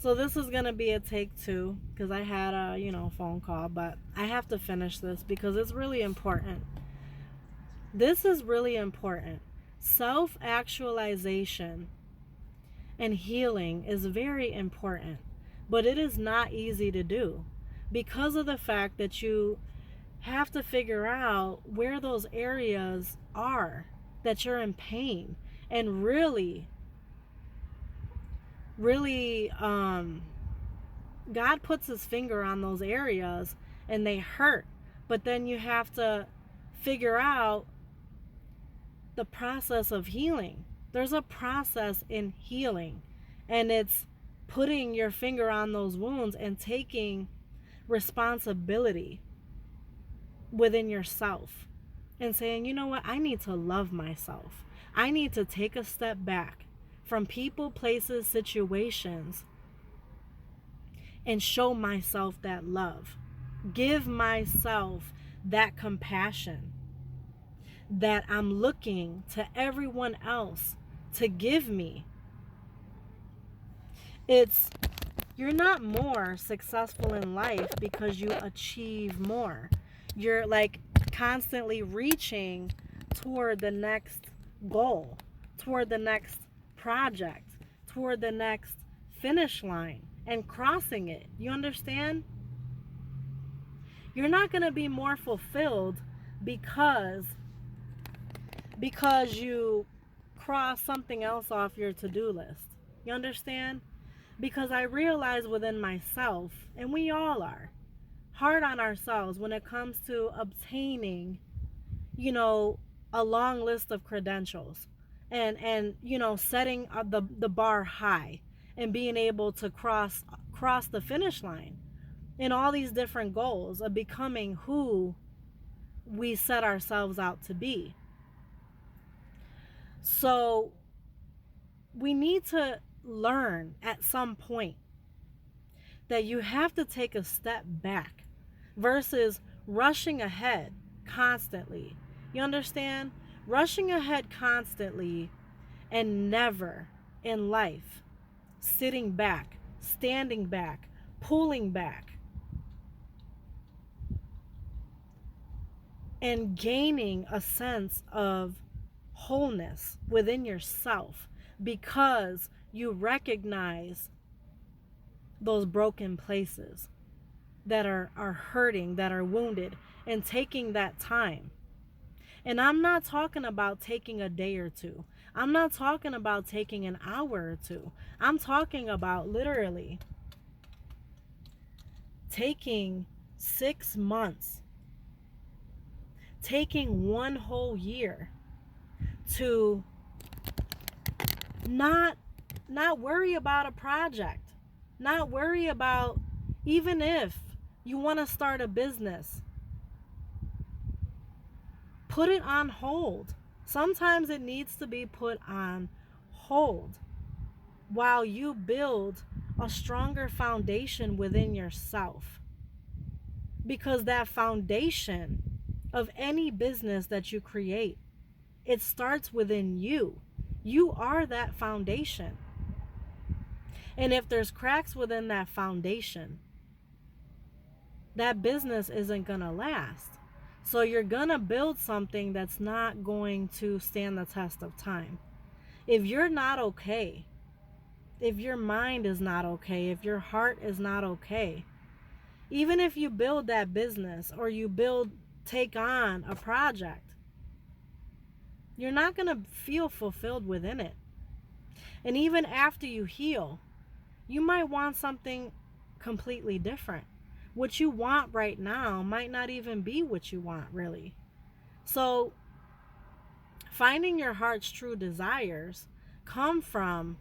So this is gonna be a take two because I had a phone call, but I have to finish this because it's really important. This is really important. Self actualization and healing is very important, but it is not easy to do because of the fact that you have to figure out where those areas are that you're in pain, and really, God puts his finger on those areas and they hurt, but then you have to figure out the process of healing. There's a process in healing, and it's putting your finger on those wounds and taking responsibility within yourself and saying, you know what, I need to love myself. I need to take a step back from people, places, situations, and show myself that love. Give myself that compassion that I'm looking to everyone else to give me. It's You're not more successful in life because you achieve more. You're like constantly reaching toward the next goal, toward the next project, toward the next finish line and crossing it. You understand? You're not going to be more fulfilled because you cross something else off your to-do list. You understand? Because I realize within myself, and we all are, hard on ourselves when it comes to obtaining, a long list of credentials and setting the bar high and being able to cross the finish line in all these different goals of becoming who we set ourselves out to be. So we need to learn at some point that you have to take a step back versus rushing ahead constantly. You understand? Rushing ahead constantly and never in life sitting back, standing back, pulling back, and gaining a sense of wholeness within yourself because you recognize those broken places that are hurting, that are wounded, and taking that time. And I'm not talking about taking a day or two. I'm not talking about taking an hour or two. I'm talking about literally taking 6 months, taking one whole year to not worry about a project, not worry about, even if you want to start a business, put it on hold. Sometimes it needs to be put on hold while you build a stronger foundation within yourself, because that foundation of any business that you create, it starts within you. You are that foundation. And if there's cracks within that foundation, that business isn't going to last. So you're going to build something that's not going to stand the test of time. If you're not okay, if your mind is not okay, if your heart is not okay, even if you build that business or take on a project, you're not going to feel fulfilled within it. And even after you heal, you might want something completely different. What you want right now might not even be what you want, really. So finding your heart's true desires come from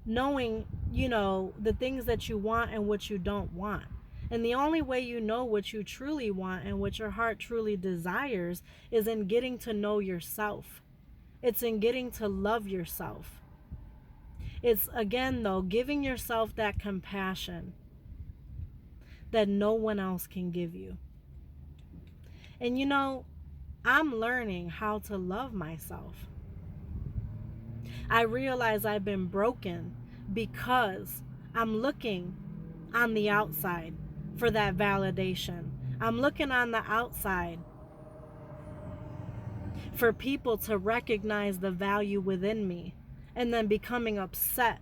knowing, the things that you want and what you don't want. And the only way you know what you truly want and what your heart truly desires is in getting to know yourself. It's in getting to love yourself. It's, again, though, giving yourself that compassion that no one else can give you. And I'm learning how to love myself. I realize I've been broken because I'm looking on the outside for that validation. I'm looking on the outside for people to recognize the value within me, and then becoming upset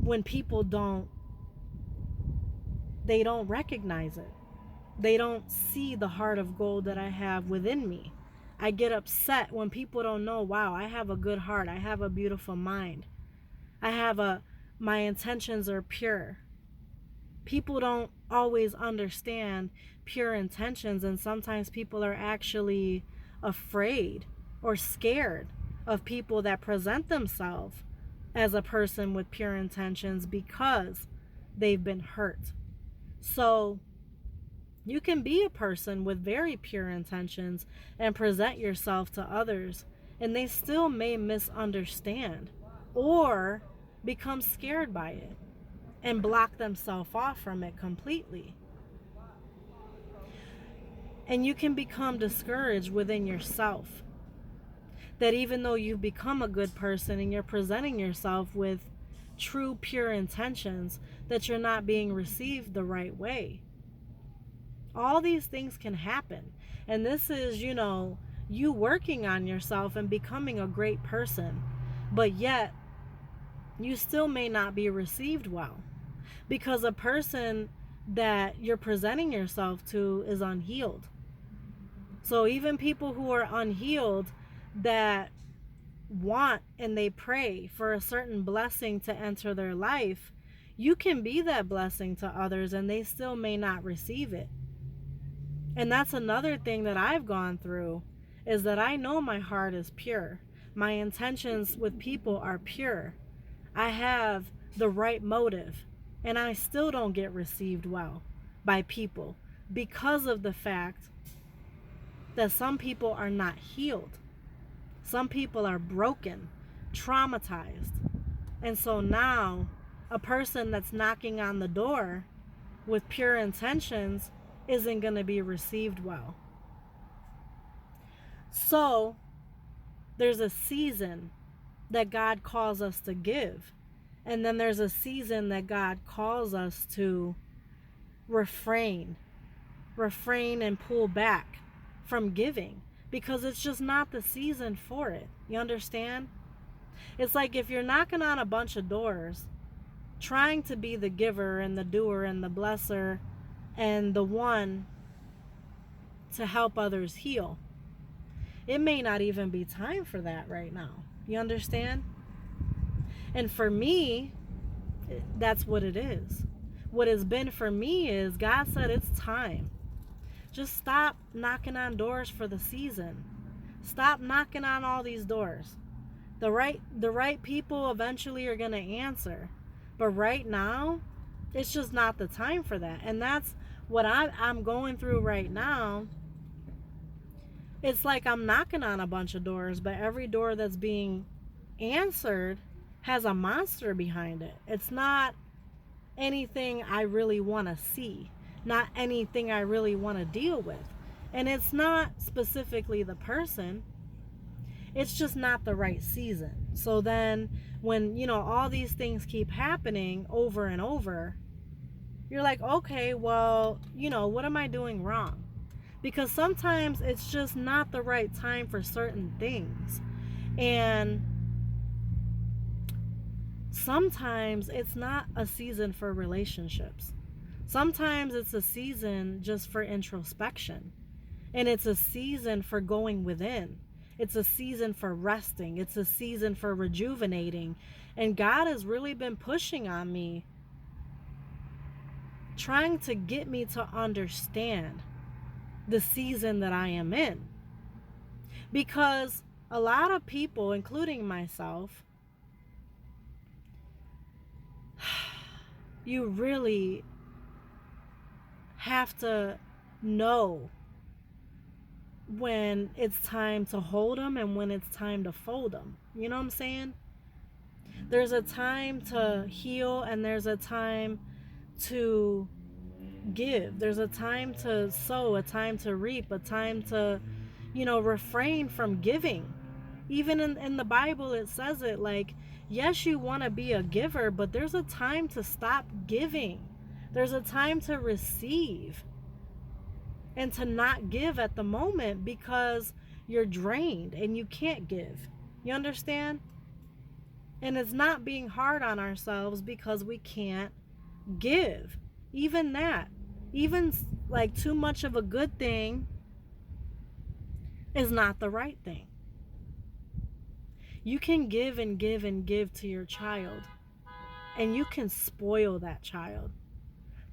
when people they don't recognize it. They don't see the heart of gold that I have within me. I get upset when people don't know, wow, I have a good heart. I have a beautiful mind. My intentions are pure. People don't always understand pure intentions, and sometimes people are actually afraid or scared of people that present themselves as a person with pure intentions because they've been hurt. So you can be a person with very pure intentions and present yourself to others, and they still may misunderstand or become scared by it and block themselves off from it completely. And you can become discouraged within yourself, that even though you've become a good person and you're presenting yourself with true pure intentions, that you're not being received the right way. All these things can happen. And this is, you working on yourself and becoming a great person. But yet, you still may not be received well. Because a person that you're presenting yourself to is unhealed. So even people who are unhealed that want and they pray for a certain blessing to enter their life, you can be that blessing to others and they still may not receive it. And that's another thing that I've gone through, is that I know my heart is pure. My intentions with people are pure. I have the right motive, and I still don't get received well by people because of the fact that some people are not healed. Some people are broken, traumatized. And so now a person that's knocking on the door with pure intentions isn't going to be received well. So there's a season that God calls us to give. And then there's a season that God calls us to refrain and pull back from giving, because it's just not the season for it. You understand? It's like if you're knocking on a bunch of doors, trying to be the giver and the doer and the blesser and the one to help others heal. It may not even be time for that right now. You understand? And for me, that's what it is. What it's been for me is God said it's time. Just stop knocking on doors for the season. Stop knocking on all these doors. The right people eventually are going to answer. But right now, it's just not the time for that. And that's what I'm going through right now. It's like I'm knocking on a bunch of doors, but every door that's being answered has a monster behind it. It's not anything I really want to see, not anything I really want to deal with. And it's not specifically the person. It's just not the right season. So then when, all these things keep happening over and over, you're like, okay, well, what am I doing wrong? Because sometimes it's just not the right time for certain things. And sometimes it's not a season for relationships. Sometimes it's a season just for introspection. And it's a season for going within. It's a season for resting. It's a season for rejuvenating. And God has really been pushing on me, trying to get me to understand the season that I am in. Because a lot of people, including myself, you really have to know when it's time to hold them and when it's time to fold them. You know what I'm saying? There's a time to heal and there's a time to give. There's a time to sow, a time to reap, a time to, refrain from giving. Even in the Bible, it says it like, Yes, you want to be a giver, but there's a time to stop giving. There's a time to receive and to not give at the moment because you're drained and you can't give. You understand? And it's not being hard on ourselves because we can't give. Even that, even like too much of a good thing is not the right thing. You can give and give and give to your child, and you can spoil that child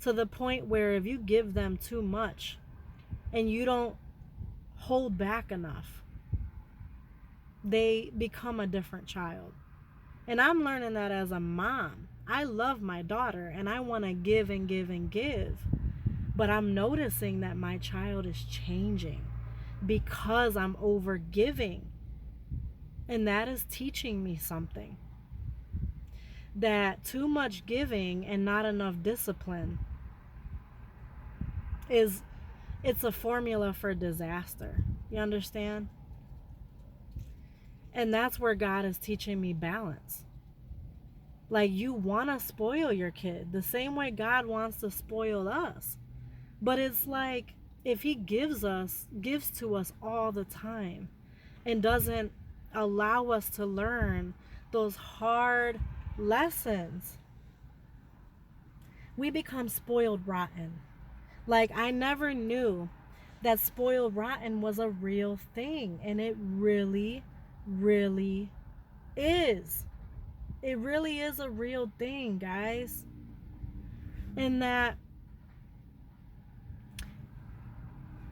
to the point where if you give them too much and you don't hold back enough, they become a different child. And I'm learning that as a mom. I love my daughter and I want to give and give and give. But I'm noticing that my child is changing because I'm over giving. And that is teaching me something. That too much giving and not enough discipline it's a formula for disaster. You understand? And that's where God is teaching me balance. Like, you want to spoil your kid the same way God wants to spoil us. But it's like, if he gives to us all the time and doesn't allow us to learn those hard lessons, we become spoiled rotten. Like, I never knew that spoiled rotten was a real thing, and it really, really is. It really is a real thing, guys. And that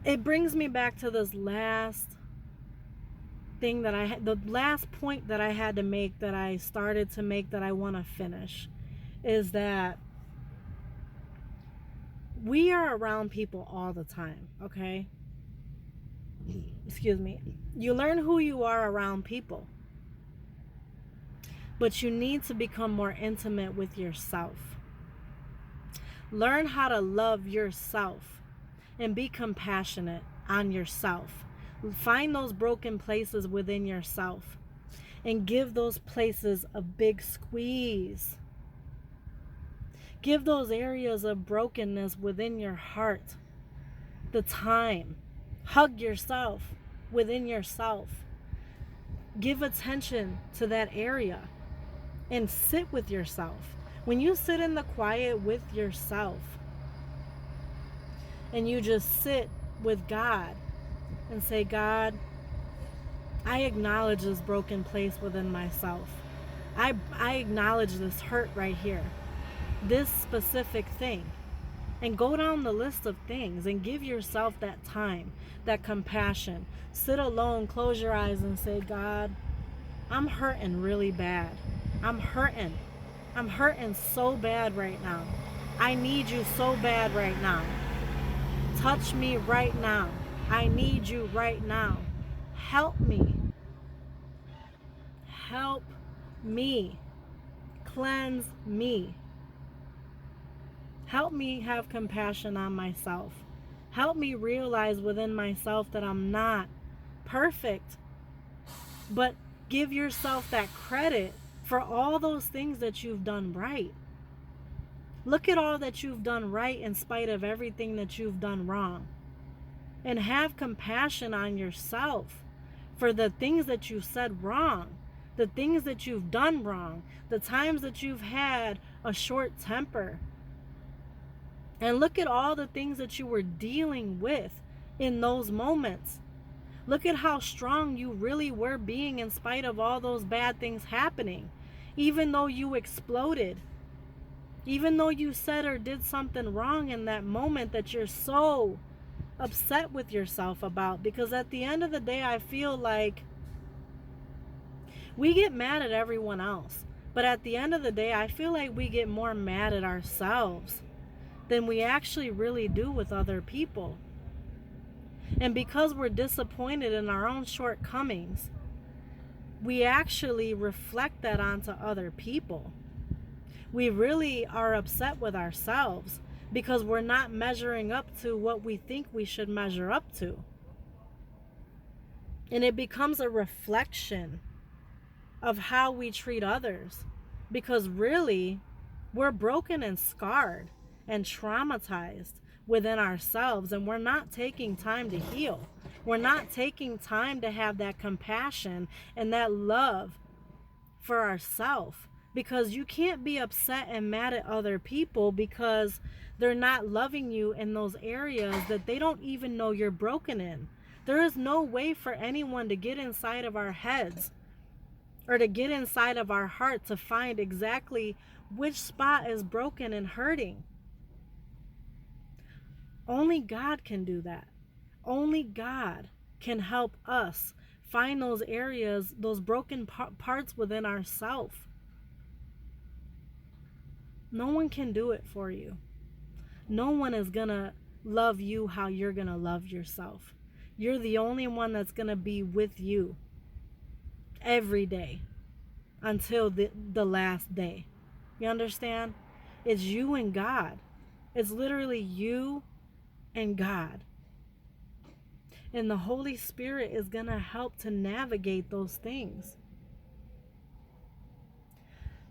it brings me back to this last thing that the last point that I had to make, that I started to make, that I want to finish, is that we are around people all the time, okay? Excuse me. You learn who you are around people. But you need to become more intimate with yourself. Learn how to love yourself and be compassionate on yourself. Find those broken places within yourself and give those places a big squeeze. Give those areas of brokenness within your heart the time. Hug yourself within yourself. Give attention to that area and sit with yourself. When you sit in the quiet with yourself and you just sit with God and say, God, I acknowledge this broken place within myself. I acknowledge this hurt right here, this specific thing. And go down the list of things and give yourself that time, that compassion. Sit alone, close your eyes and say, God, I'm hurting really bad. I'm hurting. I'm hurting so bad right now. I need you so bad right now. Touch me right now. I need you right now. Help me. Help me. Cleanse me. Help me have compassion on myself. Help me realize within myself that I'm not perfect. But give yourself that credit for all those things that you've done right. Look at all that you've done right in spite of everything that you've done wrong. And have compassion on yourself for the things that you said wrong, the things that you've done wrong, the times that you've had a short temper. And look at all the things that you were dealing with in those moments. Look at how strong you really were being in spite of all those bad things happening. Even though you exploded. Even though you said or did something wrong in that moment that you're so upset with yourself about. Because at the end of the day, I feel like we get mad at everyone else. But at the end of the day, I feel like we get more mad at ourselves than we actually really do with other people. And because we're disappointed in our own shortcomings, we actually reflect that onto other people. We really are upset with ourselves because we're not measuring up to what we think we should measure up to. And it becomes a reflection of how we treat others. Because really, we're broken and scarred and traumatized within ourselves, and we're not taking time to heal. We're not taking time to have that compassion and that love for ourselves, because you can't be upset and mad at other people because they're not loving you in those areas that they don't even know you're broken in. There is no way for anyone to get inside of our heads or to get inside of our heart to find exactly which spot is broken and hurting. Only God can do that. Only God can help us find those areas, those broken parts within ourselves. No one can do it for you. No one is gonna love you how you're gonna love yourself. You're the only one that's gonna be with you every day until the last day. You understand? It's you and God. It's literally you and God. And the Holy Spirit is going to help to navigate those things.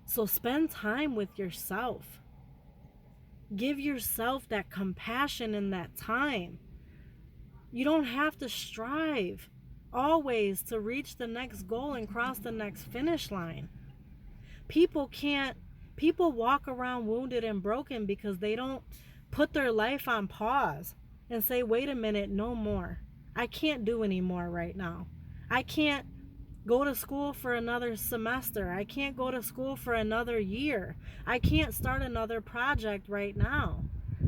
So spend time with yourself. Give yourself that compassion and that time. You don't have to strive always to reach the next goal and cross the next finish line. People walk around wounded and broken because they don't put their life on pause and say, wait a minute, no more. I can't do anymore right now. I can't go to school for another semester. I can't go to school for another year. I can't start another project right now.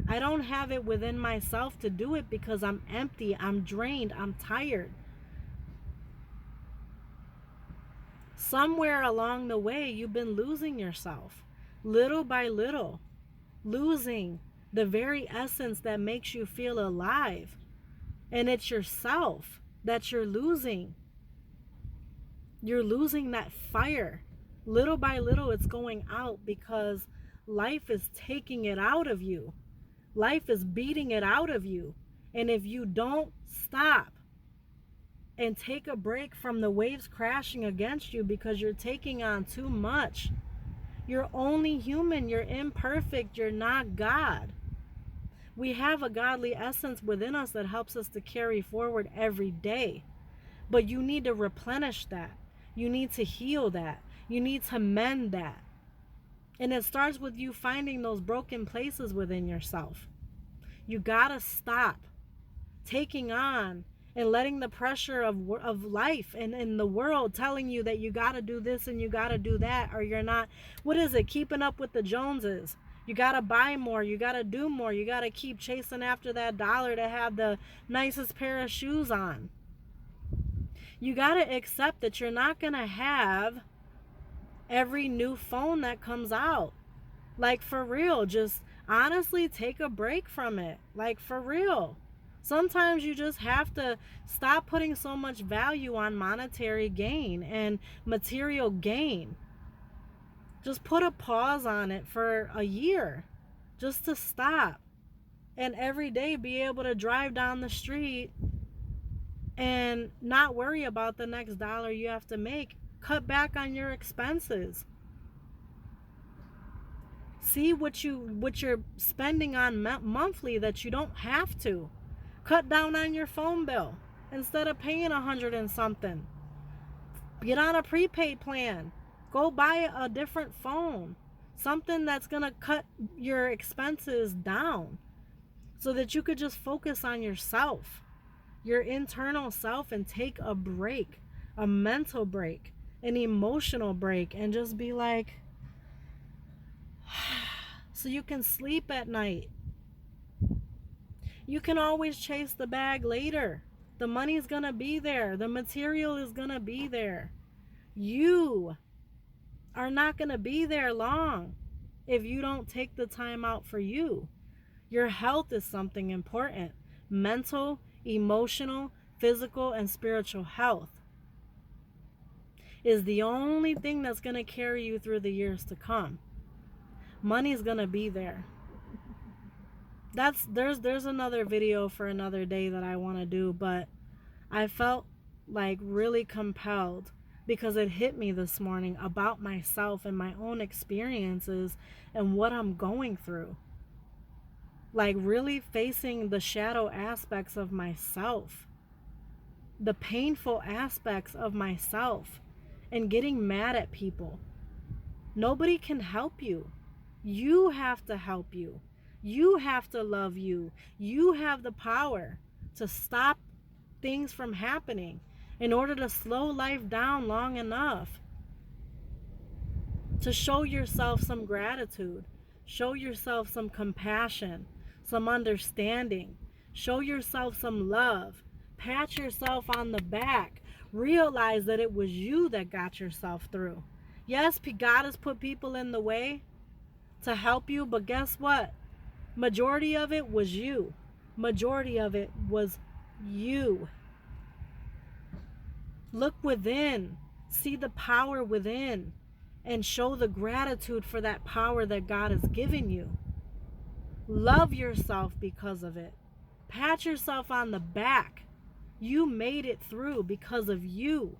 I don't have it within myself to do it because I'm empty, I'm drained, I'm tired. Somewhere along the way, you've been losing yourself, little by little, losing the very essence that makes you feel alive. And it's yourself that you're losing. You're losing that fire. Little by little, it's going out because life is taking it out of you. Life is beating it out of you. And if you don't stop and take a break from the waves crashing against you because you're taking on too much, you're only human, you're imperfect, you're not God. We have a godly essence within us that helps us to carry forward every day. But you need to replenish that. You need to heal that. You need to mend that. And it starts with you finding those broken places within yourself. You gotta stop taking on and letting the pressure of life and in the world telling you that you gotta do this and you gotta do that, or you're not, what is it, keeping up with the Joneses. You gotta buy more, you gotta do more, you gotta keep chasing after that dollar to have the nicest pair of shoes on. You gotta accept that you're not gonna have every new phone that comes out. Like, for real, just honestly take a break from it. Like, for real. Sometimes you just have to stop putting so much value on monetary gain and material gain. Just put a pause on it for a year, just to stop. And every day be able to drive down the street and not worry about the next dollar you have to make. Cut back on your expenses. See what you're spending on monthly that you don't have to. Cut down on your phone bill instead of paying $100 and something. Get on a prepaid plan. Go buy a different phone. Something that's gonna cut your expenses down so that you could just focus on yourself, your internal self, and take a break, a mental break, an emotional break, and just be like, so you can sleep at night. You can always chase the bag later. The money's gonna be there. The material is gonna be there. You are not gonna be there long if you don't take the time out for you. Your health is something important. Mental, emotional, physical, and spiritual health is the only thing that's gonna carry you through the years to come. Money's gonna be there. There's another video for another day that I want to do, but I felt like really compelled because it hit me this morning about myself and my own experiences and what I'm going through. Like, really facing the shadow aspects of myself, the painful aspects of myself, and getting mad at people. Nobody can help you. You have to help you. You have to love you. You have the power to stop things from happening in order to slow life down long enough to show yourself some gratitude, show yourself some compassion, some understanding, show yourself some love, pat yourself on the back, realize that it was you that got yourself through. Yes, God has put people in the way to help you, but guess what? Majority of it was you. Majority of it was you. Look within, see the power within, and show the gratitude for that power that God has given you. Love yourself because of it. Pat yourself on the back. You made it through because of you.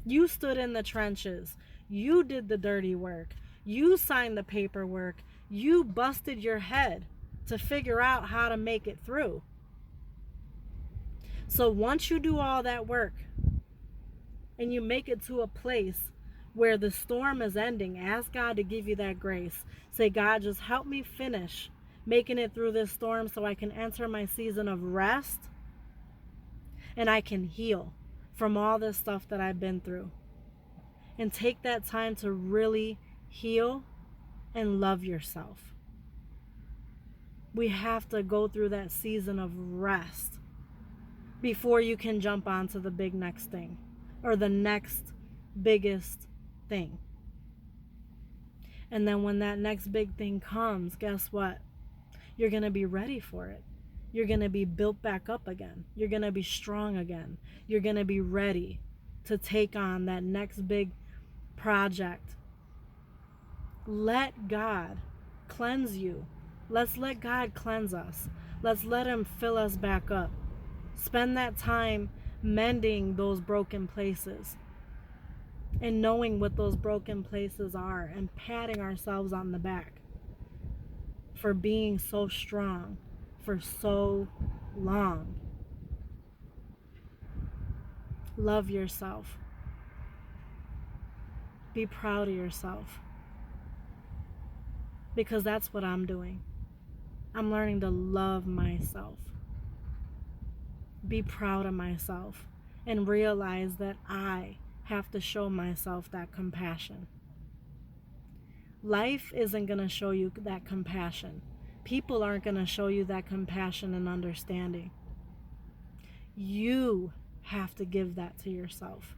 You stood in the trenches. You did the dirty work. You signed the paperwork. You busted your head to figure out how to make it through. So once you do all that work and you make it to a place where the storm is ending, ask God to give you that grace. Say, God, just help me finish making it through this storm so I can enter my season of rest and I can heal from all this stuff that I've been through. And take that time to really heal and love yourself. We have to go through that season of rest before you can jump onto the big next thing or the next biggest thing. And then when that next big thing comes, guess what? You're going to be ready for it. You're going to be built back up again. You're going to be strong again. You're going to be ready to take on that next big project. Let God cleanse you. Let's let God cleanse us. Let's let Him fill us back up. Spend that time mending those broken places and knowing what those broken places are and patting ourselves on the back for being so strong for so long. Love yourself. Be proud of yourself. Because that's what I'm doing. I'm learning to love myself. Be proud of myself and realize that I have to show myself that compassion. Life isn't going to show you that compassion. People aren't going to show you that compassion and understanding. You have to give that to yourself.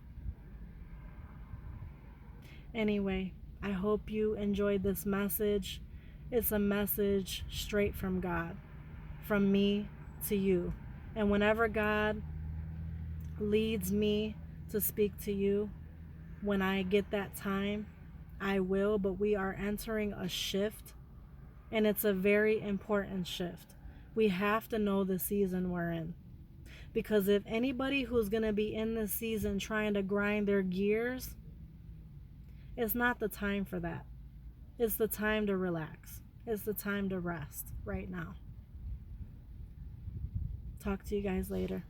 Anyway, I hope you enjoyed this message. It's a message straight from God, from me to you. And whenever God leads me to speak to you, when I get that time, I will. But we are entering a shift, and it's a very important shift. We have to know the season we're in. Because if anybody who's going to be in this season trying to grind their gears, it's not the time for that. It's the time to relax. It's the time to rest right now. Talk to you guys later.